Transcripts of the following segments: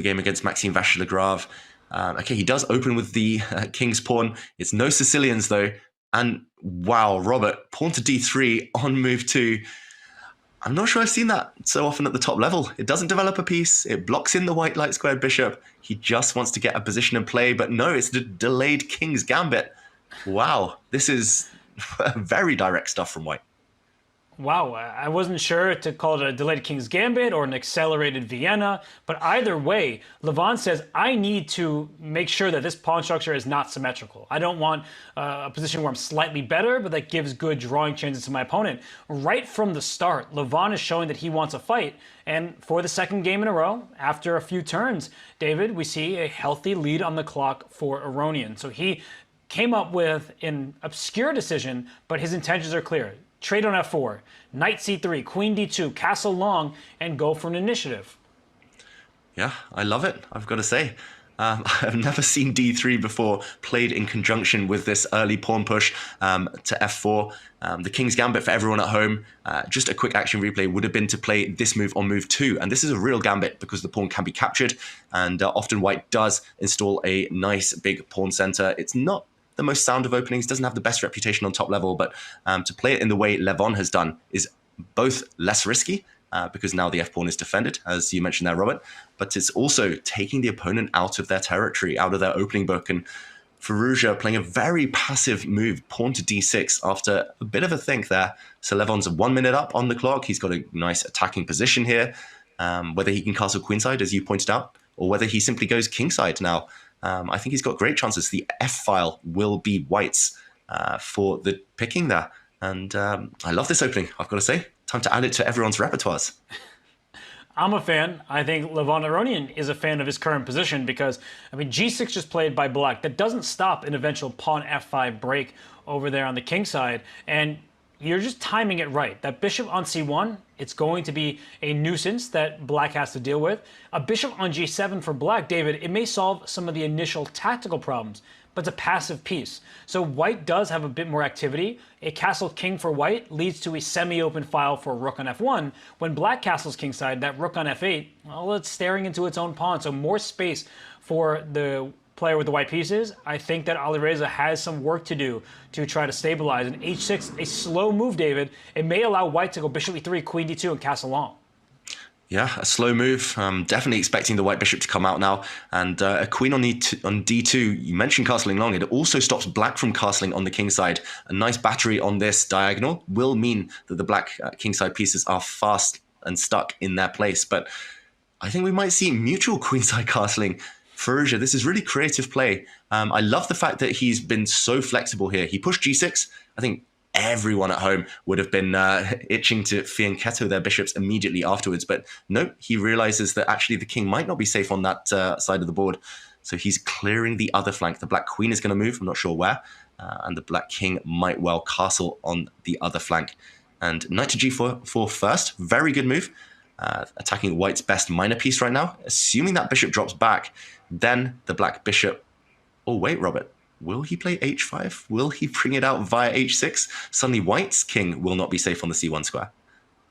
the game against Maxime Vachier-Lagrave. Okay, he does open with the king's pawn. It's no Sicilians, though. And wow, Robert, pawn to d3 on move 2. I'm not sure I've seen that so often at the top level. It doesn't develop a piece. It blocks in the white light squared bishop. He just wants to get a position in play, but no, it's the delayed king's gambit. Wow, this is very direct stuff from white. Wow, I wasn't sure to call it a delayed King's Gambit or an accelerated Vienna, but either way, Levon says, I need to make sure that this pawn structure is not symmetrical. I don't want a position where I'm slightly better, but that gives good drawing chances to my opponent. Right from the start, Levon is showing that he wants a fight, and for the second game in a row, after a few turns, David, we see a healthy lead on the clock for Aronian. So he came up with an obscure decision, but his intentions are clear. Trade on f4, knight c3, queen d2, castle long, and go for an initiative. Yeah, I love it, I've got to say. I've never seen d3 before played in conjunction with this early pawn push to f4. The king's gambit for everyone at home, just a quick action replay, would have been to play this move on move 2. And this is a real gambit because the pawn can be captured. And often white does install a nice big pawn center. It's not the most sound of openings, doesn't have the best reputation on top level, but to play it in the way Levon has done is both less risky, because now the f-pawn is defended, as you mentioned there, Robert, but it's also taking the opponent out of their territory, out of their opening book. And Firouzja playing a very passive move, pawn to d6, after a bit of a think there. So Levon's 1 minute up on the clock. He's got a nice attacking position here, whether he can castle queenside, as you pointed out, or whether he simply goes kingside now. I think he's got great chances. The f-file will be white's for the picking there. And I love this opening, I've got to say. Time to add it to everyone's repertoires. I'm a fan. I think Levon Aronian is a fan of his current position because, I mean, g6 just played by black. That doesn't stop an eventual pawn f5 break over there on the king side. And you're just timing it right. That bishop on c1, it's going to be a nuisance that black has to deal with. A bishop on g7 for black, David, it may solve some of the initial tactical problems, but it's a passive piece. So white does have a bit more activity. A castle king for white leads to a semi-open file for rook on f1. When black castles kingside, that rook on f8, well, it's staring into its own pawn. So more space for the player with the white pieces. I think that Alireza has some work to do to try to stabilize. And h6, a slow move, David. It may allow white to go bishop e3, queen d2, and castle long. Yeah, a slow move. Definitely expecting the white bishop to come out now. And a queen on d2, you mentioned castling long. It also stops black from castling on the king side. A nice battery on this diagonal will mean that the black king side pieces are fast and stuck in their place. But I think we might see mutual queenside castling. Firouzja, this is really creative play. I love the fact that he's been so flexible here. He pushed g6. I think everyone at home would have been itching to fianchetto their bishops immediately afterwards. But no, he realizes that actually the king might not be safe on that side of the board. So he's clearing the other flank. The black queen is going to move, I'm not sure where. And the black king might well castle on the other flank. And knight to g4 first, very good move. Attacking white's best minor piece right now. Assuming that bishop drops back, then the black bishop... Oh, wait, Robert. Will he play h5? Will he bring it out via h6? Suddenly white's king will not be safe on the c1 square.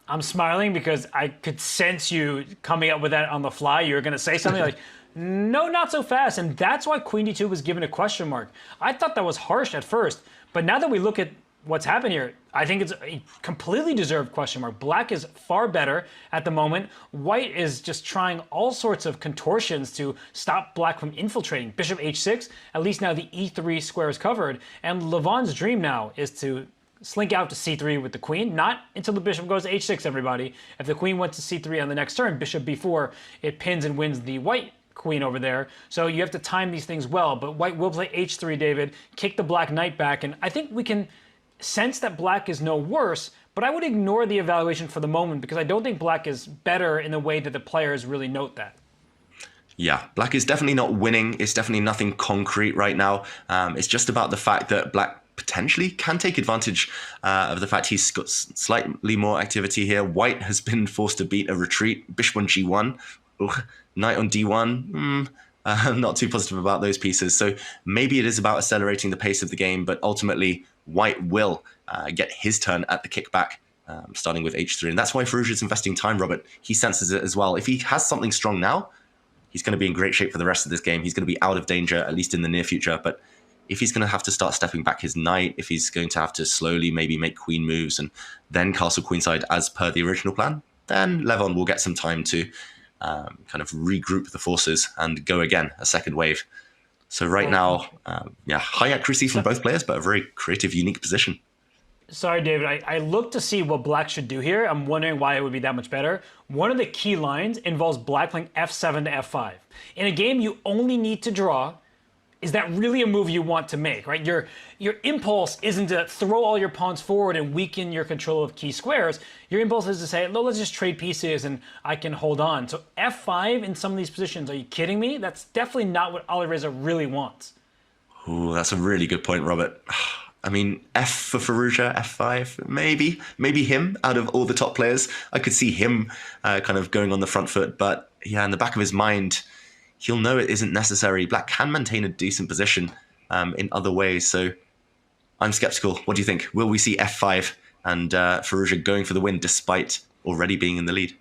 I'm smiling because I could sense you coming up with that on the fly. You were going to say something like, no, not so fast. And that's why queen d2 was given a question mark. I thought that was harsh at first. But now that we look at what's happened here, I think it's a completely deserved question mark. Black is far better at the moment. White is just trying all sorts of contortions to stop black from infiltrating. Bishop h6, at least now the e3 square is covered. And Levon's dream now is to slink out to c3 with the queen, not until the bishop goes to h6, everybody. If the queen went to c3 on the next turn, bishop b4, it pins and wins the white queen over there. So you have to time these things well. But white will play h3, David, kick the black knight back, and I think we can sense that black is no worse, but I would ignore the evaluation for the moment because I don't think black is better in the way that the players really note that. Yeah, black is definitely not winning. It's definitely nothing concrete right now. It's just about the fact that black potentially can take advantage of the fact he's got slightly more activity here. White has been forced to beat a retreat. Bishop on g1, knight on d1. I'm not too positive about those pieces. So maybe it is about accelerating the pace of the game, but ultimately white will get his turn at the kickback, starting with h3. And that's why Firouzja is investing time, Robert. He senses it as well. If he has something strong now, he's going to be in great shape for the rest of this game. He's going to be out of danger, at least in the near future. But if he's going to have to start stepping back his knight, if he's going to have to slowly maybe make queen moves and then castle queenside as per the original plan, then Levon will get some time to kind of regroup the forces and go again, a second wave. So right now, high accuracy from both players, but a very creative, unique position. Sorry, David. I looked to see what black should do here. I'm wondering why it would be that much better. One of the key lines involves black playing f7 to f5. In a game you only need to draw, is that really a move you want to make, right? Your impulse isn't to throw all your pawns forward and weaken your control of key squares. Your impulse is to say, no, let's just trade pieces and I can hold on. So f5 in some of these positions, are you kidding me? That's definitely not what Alireza really wants. Ooh, that's a really good point, Robert. I mean, F for Firouzja, F5, maybe him out of all the top players. I could see him kind of going on the front foot, but yeah, in the back of his mind, he'll know it isn't necessary. Black can maintain a decent position in other ways, so I'm skeptical. What do you think? Will we see F5 and Firouzja going for the win despite already being in the lead?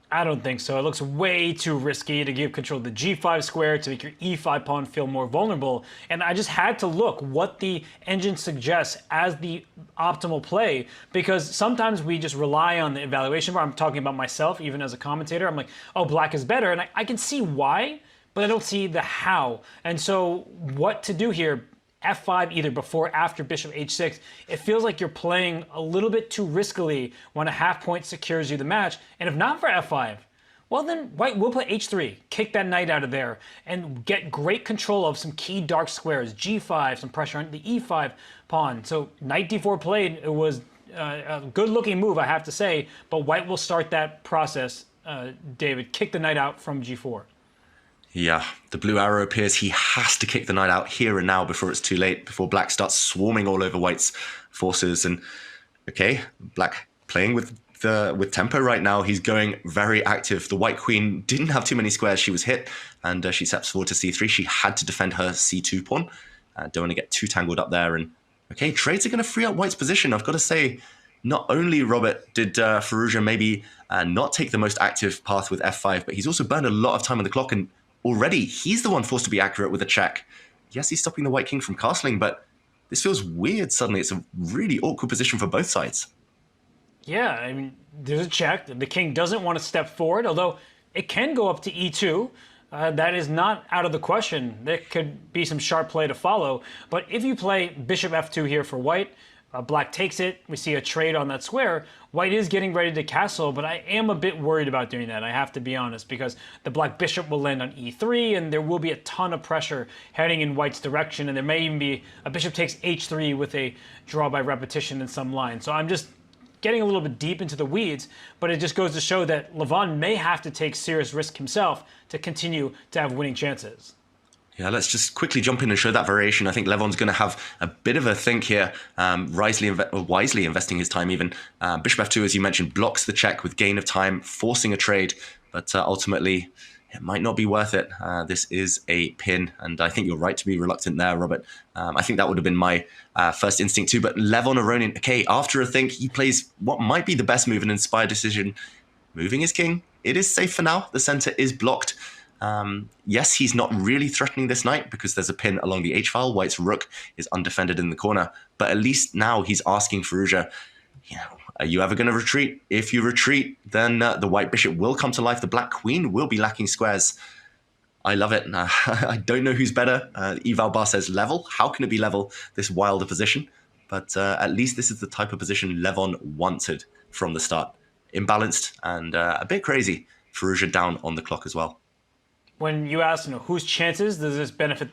I don't think so. It looks way too risky to give control of the g5 square to make your e5 pawn feel more vulnerable. And I just had to look what the engine suggests as the optimal play, because sometimes we just rely on the evaluation bar. I'm talking about myself, even as a commentator. I'm like, oh, black is better. And I can see why, but I don't see the how. And so what to do here? F5 either before or after bishop h6, it feels like you're playing a little bit too riskily when a half point secures you the match. And if not for f5, well then white will play h3, kick that knight out of there, and get great control of some key dark squares, g5, some pressure on the e5 pawn. So knight d4 played, it was a good looking move, I have to say, but white will start that process, David, kick the knight out from g4. Yeah, the blue arrow appears. He has to kick the knight out here and now before it's too late, before black starts swarming all over white's forces. And okay, black playing with tempo right now. He's going very active. The white queen didn't have too many squares. She was hit, and she steps forward to c3. She had to defend her c2 pawn. Don't want to get too tangled up there. And okay, trades are going to free up white's position. I've got to say, not only, Robert, did Firouzja maybe not take the most active path with f5, but he's also burned a lot of time on the clock, and already he's the one forced to be accurate with a check. Yes, he's stopping the white king from castling, but this feels weird suddenly. It's a really awkward position for both sides. Yeah, I mean, there's a check. The king doesn't want to step forward, although it can go up to e2. That is not out of the question. There could be some sharp play to follow. But if you play bishop f2 here for white, black takes it. We see a trade on that square. White is getting ready to castle, but I am a bit worried about doing that, I have to be honest, because the black bishop will land on e3, and there will be a ton of pressure heading in white's direction, and there may even be a bishop takes h3 with a draw by repetition in some line. So I'm just getting a little bit deep into the weeds, but it just goes to show that Levon may have to take serious risk himself to continue to have winning chances. Yeah, let's just quickly jump in and show that variation. I think Levon's going to have a bit of a think here, wisely investing his time even. Bishop f2, as you mentioned, blocks the check with gain of time, forcing a trade, but ultimately it might not be worth it. This is a pin, and I think you're right to be reluctant there, Robert. I think that would have been my first instinct too, but Levon Aronian, okay, after a think, he plays what might be the best move, an inspired decision, moving his king. It is safe for now. The center is blocked. Yes, he's not really threatening this knight because there's a pin along the h-file. White's rook is undefended in the corner, but at least now he's asking Firouzja, are you ever going to retreat? If you retreat, then the white bishop will come to life. The black queen will be lacking squares. I love it. I don't know who's better. Eval Bar says level. How can it be level, this wilder position? But at least this is the type of position Levon wanted from the start. Imbalanced and a bit crazy. Firouzja down on the clock as well. When you ask, whose chances does this benefit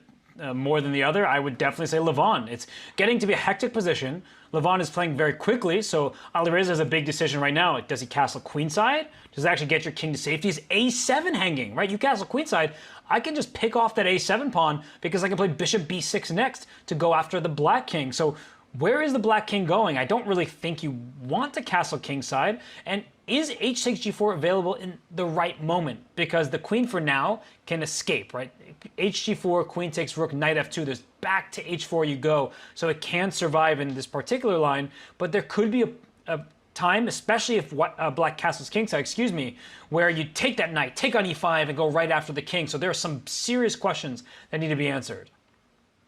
more than the other, I would definitely say Levon. It's getting to be a hectic position. Levon is playing very quickly, so Alireza has a big decision right now. Does he castle queenside? Does it actually get your king to safety? Is a7 hanging, right? You castle queenside, I can just pick off that a7 pawn because I can play bishop b6 next to go after the black king. So where is the black king going? I don't really think you want to castle kingside. And is h6 g4 available in the right moment? Because the queen for now can escape, right? hg4, queen takes rook, knight f2. There's back to h4 you go. So it can survive in this particular line, but there could be a time, especially if black castles kingside, excuse me, where you take that knight, take on e5, and go right after the king. So there are some serious questions that need to be answered.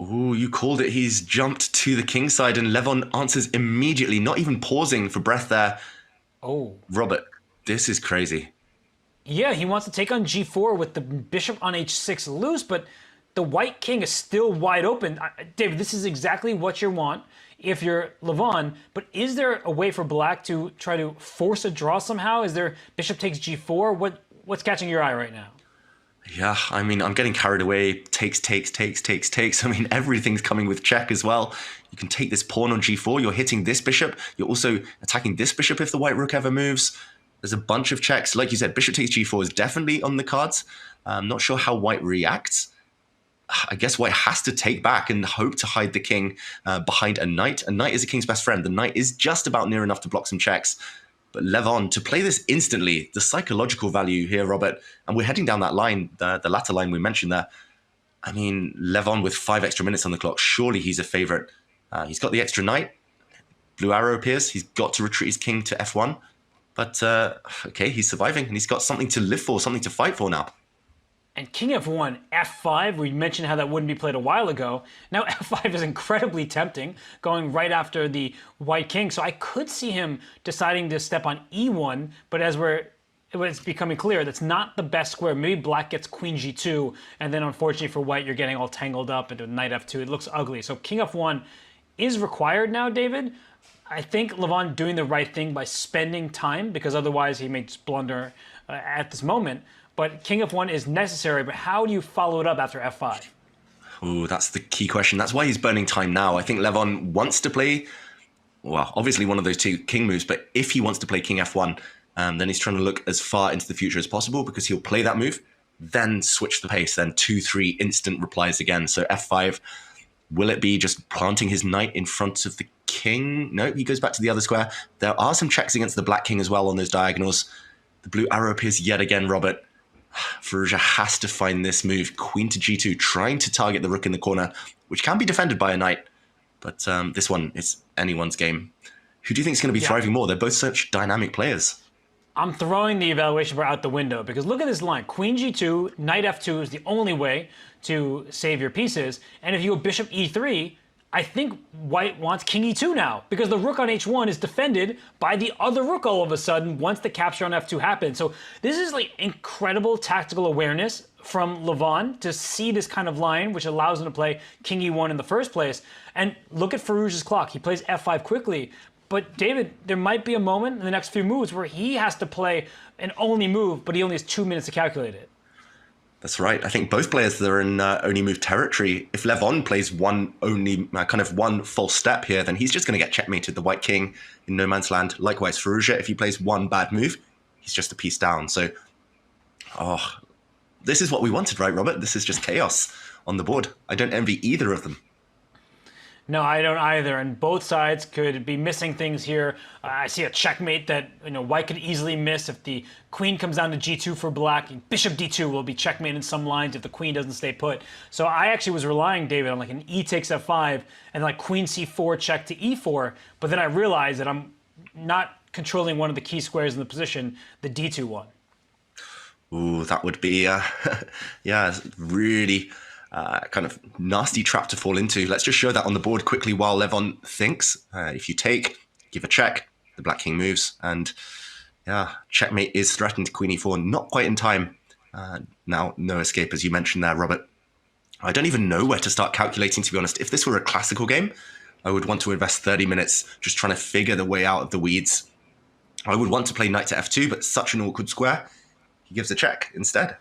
Ooh, you called it. He's jumped to the king side, and Levon answers immediately, not even pausing for breath there. Oh. Robert, this is crazy. Yeah, he wants to take on g4 with the bishop on h6 loose, but the white king is still wide open. David, this is exactly what you want if you're Levon, but is there a way for black to try to force a draw somehow? Is there bishop takes g4? What's catching your eye right now? Yeah, I mean, I'm getting carried away. Takes. I mean, everything's coming with check as well. You can take this pawn on g4. You're hitting this bishop. You're also attacking this bishop if the white rook ever moves. There's a bunch of checks. Like you said, bishop takes g4 is definitely on the cards. I'm not sure how white reacts. I guess white has to take back and hope to hide the king behind a knight. A knight is a king's best friend. The knight is just about near enough to block some checks. But Levon, to play this instantly, the psychological value here, Robert, and we're heading down that line, the latter line we mentioned there. I mean, Levon with 5 extra minutes on the clock, surely he's a favorite. He's got the extra knight. Blue arrow appears. He's got to retreat his king to f1. But, okay, he's surviving, and he's got something to live for, something to fight for now. And king f1, f5, we mentioned how that wouldn't be played a while ago. Now f5 is incredibly tempting, going right after the white king. So I could see him deciding to step on e1, but as it's becoming clear, that's not the best square. Maybe black gets queen g2, and then unfortunately for white, you're getting all tangled up into knight f2. It looks ugly. So king f1 is required now, David. I think Levon doing the right thing by spending time, because otherwise he may just blunder at this moment. But king f1 is necessary, but how do you follow it up after f5? Ooh, that's the key question. That's why he's burning time now. I think Levon wants to play, well, obviously one of those two king moves, but if he wants to play king f1, then he's trying to look as far into the future as possible, because he'll play that move, then switch the pace, then 2-3 instant replies again. So f5, will it be just planting his knight in front of the king? No, he goes back to the other square. There are some checks against the black king as well on those diagonals. The blue arrow appears yet again, Robert. Firouzja has to find this move, queen to g2, trying to target the rook in the corner, which can be defended by a knight. But this one is anyone's game. Who do you think is going to be thriving more? They're both such dynamic players. I'm throwing the evaluation bar out the window, because look at this line. Queen g2, knight f2 is the only way to save your pieces. And if you go bishop e3, I think white wants king e2 now, because the rook on h1 is defended by the other rook all of a sudden once the capture on f2 happens. So this is like incredible tactical awareness from Levon to see this kind of line, which allows him to play king e1 in the first place. And look at Firouzja's clock. He plays f5 quickly. But David, there might be a moment in the next few moves where he has to play an only move, but he only has 2 minutes to calculate it. That's right. I think both players are in only move territory. If Levon plays one false step here, then he's just going to get checkmated, the white king in no man's land. Likewise, Firouzja, if he plays one bad move, he's just a piece down. So, this is what we wanted, right, Robert? This is just chaos on the board. I don't envy either of them. No, I don't either, and both sides could be missing things here. I see a checkmate that white could easily miss if the queen comes down to g2 for black. Bishop d2 will be checkmate in some lines if the queen doesn't stay put. So I actually was relying, David, on like an e takes f5 and like queen c4 check to e4, but then I realized that I'm not controlling one of the key squares in the position, the d2 one. Ooh, that would be, really... kind of nasty trap to fall into. Let's just show that on the board quickly while Levon thinks. If you take, give a check, the black king moves, and checkmate is threatened to queen e4, not quite in time. Now, no escape, as you mentioned there, Robert. I don't even know where to start calculating, to be honest. If this were a classical game, I would want to invest 30 minutes just trying to figure the way out of the weeds. I would want to play knight to f2, but such an awkward square. He gives a check instead.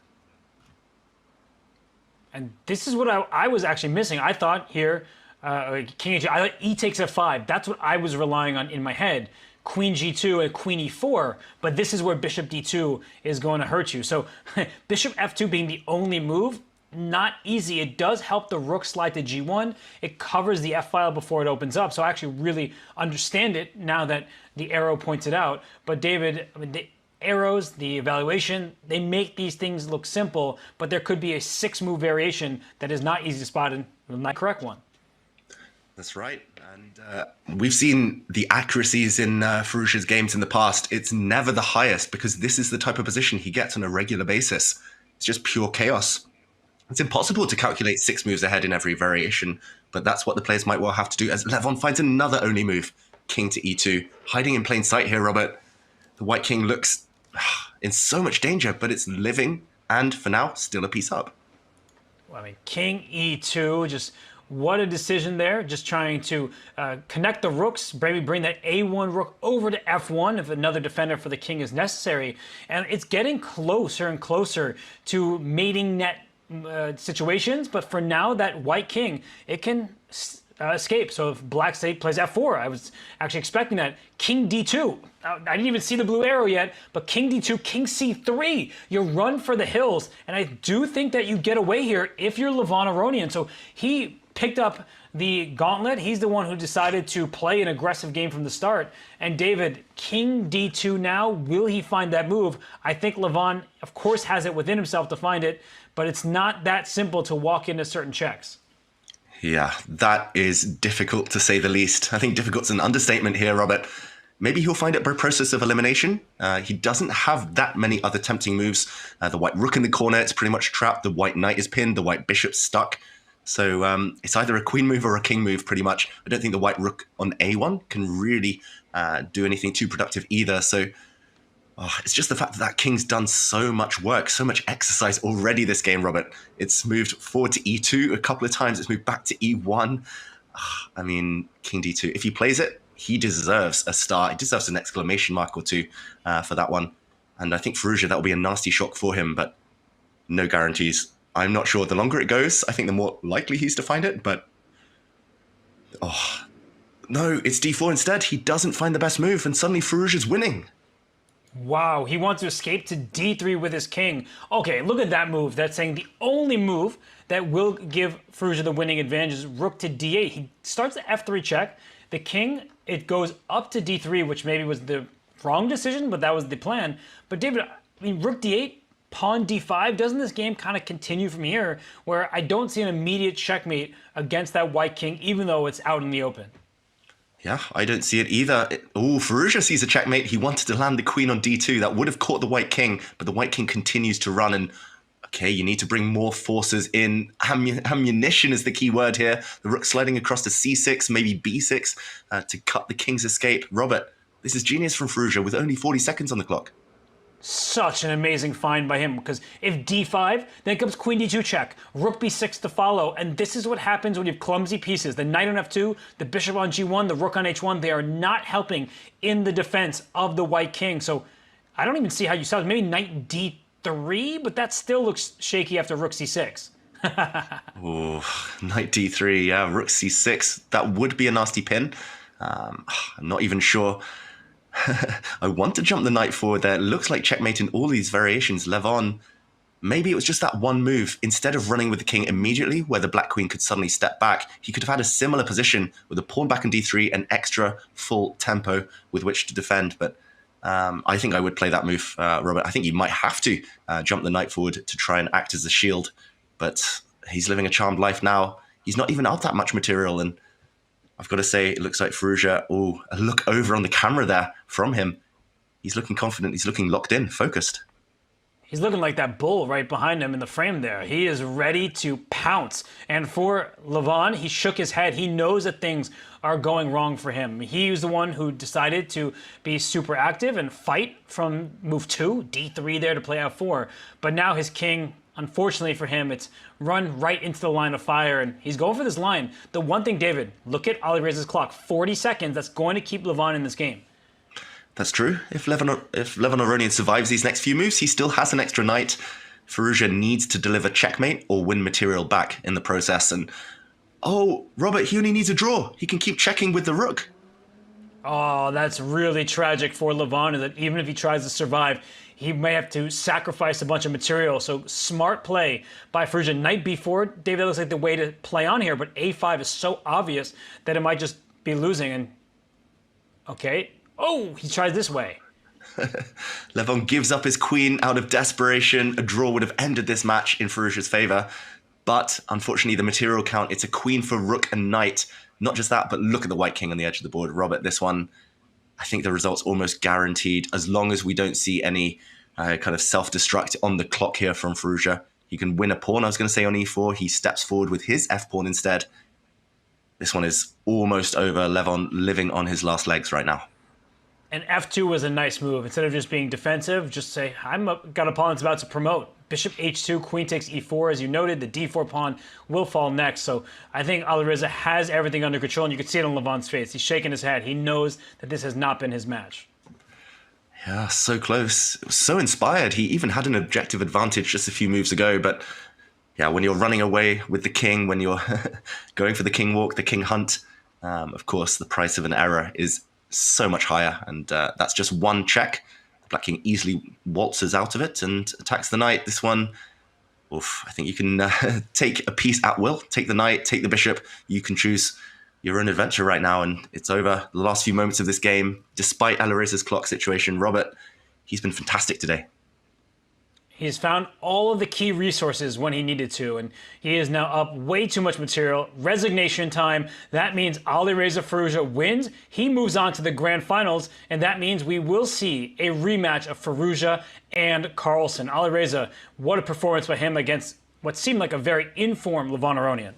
And this is what I was actually missing. I thought here, king h2, I thought e takes f5. That's what I was relying on in my head. Queen g2 and queen e4, but this is where bishop d2 is going to hurt you. So bishop f2 being the only move, not easy. It does help the rook slide to g1. It covers the f file before it opens up. So I actually really understand it now that the arrow points it out. But David, I mean, the arrows, the evaluation, they make these things look simple, but there could be a 6-move variation that is not easy to spot and not the correct one. That's right. And we've seen the accuracies in Firouzja's games in the past. It's never the highest because this is the type of position he gets on a regular basis. It's just pure chaos. It's impossible to calculate 6 moves ahead in every variation, but that's what the players might well have to do as Levon finds another only move, king to e2. Hiding in plain sight here, Robert. The white king looks in so much danger, but it's living and, for now, still a piece up. Well, I mean, king e2, just what a decision there. Just trying to connect the rooks, maybe bring that a1 rook over to f1 if another defender for the king is necessary. And it's getting closer and closer to mating net situations, but for now, that white king, it can escape. So if black state plays f4, I was actually expecting that. King d2. I didn't even see the blue arrow yet, but king d2, king c3. You run for the hills, and I do think that you get away here if you're Levon Aronian. So he picked up the gauntlet. He's the one who decided to play an aggressive game from the start. And David, king d2 now, will he find that move? I think Levon, of course, has it within himself to find it, but it's not that simple to walk into certain checks. Yeah, that is difficult to say the least. I think difficult's an understatement here, Robert. Maybe he'll find it by process of elimination. He doesn't have that many other tempting moves. The white rook in the corner, it's pretty much trapped. The white knight is pinned. The white bishop's stuck. So it's either a queen move or a king move, pretty much. I don't think the white rook on a1 can really do anything too productive either. So it's just the fact that that king's done so much work, so much exercise already this game, Robert. It's moved forward to e2 a couple of times. It's moved back to e1. I mean, king d2. If he plays it, he deserves a star. He deserves an exclamation mark or two for that one. And I think Firouzja, that will be a nasty shock for him, but no guarantees. I'm not sure. The longer it goes, I think the more likely he's to find it, but no, it's d4 instead. He doesn't find the best move, and suddenly Firouzja's winning. Wow, he wants to escape to d3 with his king. Okay, look at that move. That's saying the only move that will give Firouzja the winning advantage is rook to d8. He starts the f3 check. The king, it goes up to d3, which maybe was the wrong decision, but that was the plan. But David, I mean, rook d8, pawn d5, doesn't this game kind of continue from here where I don't see an immediate checkmate against that white king, even though it's out in the open? Yeah, I don't see it either. Firouzja sees a checkmate. He wanted to land the queen on d2. That would have caught the white king, but the white king continues to run. And okay, you need to bring more forces in. Ammunition is the key word here. The rook sliding across to c6, maybe b6 to cut the king's escape. Robert, this is genius from Firouzja with only 40 seconds on the clock. Such an amazing find by him, because if d5, then comes queen d2 check, rook b6 to follow, and this is what happens when you have clumsy pieces. The knight on f2, the bishop on g1, the rook on h1, they are not helping in the defense of the white king. So I don't even see how you saw it. Maybe knight d3, but that still looks shaky after rook c6. Ooh, knight d3, yeah, rook c6. That would be a nasty pin. I'm not even sure. I want to jump the knight forward there. It looks like checkmate in all these variations. Levon, maybe it was just that one move. Instead of running with the king immediately, where the black queen could suddenly step back, he could have had a similar position with a pawn back in d3 and extra full tempo with which to defend. But I think I would play that move, Robert. I think you might have to jump the knight forward to try and act as a shield. But he's living a charmed life now. He's not even out that much material, and I've got to say, it looks like Firouzja, a look over on the camera there from him. He's looking confident. He's looking locked in, focused. He's looking like that bull right behind him in the frame there. He is ready to pounce. And for Levon, he shook his head. He knows that things are going wrong for him. He was the one who decided to be super active and fight from move 2, d3 there to play f4. But now his king, unfortunately for him, it's run right into the line of fire, and he's going for this line. The one thing, David, look at Alireza's clock, 40 seconds. That's going to keep Levon in this game. That's true. If Levon Aronian survives these next few moves, he still has an extra knight. Firouzja needs to deliver checkmate or win material back in the process. And, Robert, he only needs a draw. He can keep checking with the rook. Oh, that's really tragic for Levon, is that even if he tries to survive, he may have to sacrifice a bunch of material. So smart play by Firouzja. Knight b4, David, that looks like the way to play on here, but a5 is so obvious that it might just be losing. And okay, he tries this way. Levon gives up his queen out of desperation. A draw would have ended this match in Firouzja's favor. But unfortunately, the material count, it's a queen for rook and knight. Not just that, but look at the white king on the edge of the board. Robert, this one, I think the result's almost guaranteed as long as we don't see any kind of self-destruct on the clock here from Firouzja. He can win a pawn, I was going to say, on e4. He steps forward with his f-pawn instead. This one is almost over. Levon living on his last legs right now. And f2 was a nice move. Instead of just being defensive, just say, got a pawn that's about to promote. Bishop h2, queen takes e4. As you noted, the d4 pawn will fall next. So I think Alireza has everything under control, and you can see it on Levon's face. He's shaking his head. He knows that this has not been his match. Yeah, so close. It was so inspired. He even had an objective advantage just a few moves ago. But yeah, when you're running away with the king, when you're going for the king walk, the king hunt, of course, the price of an error is so much higher. And that's just one check. The black king easily waltzes out of it and attacks the knight. This one, oof, I think you can take a piece at will, take the knight, take the bishop. You can choose your own adventure right now, and it's over. The last few moments of this game, despite Alireza's clock situation, Robert, he's been fantastic today. He's found all of the key resources when he needed to, and he is now up way too much material. Resignation time. That means Alireza Firouzja wins. He moves on to the grand finals, and that means we will see a rematch of Firouzja and Carlsen. Alireza, what a performance by him against what seemed like a very informed Levon Aronian.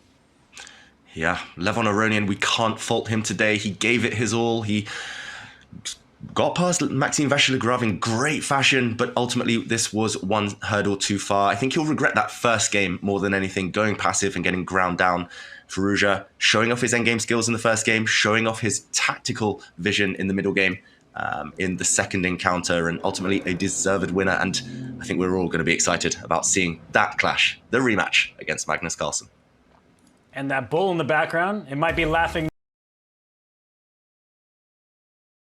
Yeah, Levon Aronian, we can't fault him today. He gave it his all. He got past Maxime Vachier-Lagrave in great fashion, but ultimately this was one hurdle too far. I think he'll regret that first game more than anything, going passive and getting ground down. Firouzja showing off his endgame skills in the first game, showing off his tactical vision in the middle game in the second encounter, and ultimately a deserved winner. And I think we're all going to be excited about seeing that clash, the rematch against Magnus Carlsen. And that bull in the background, it might be laughing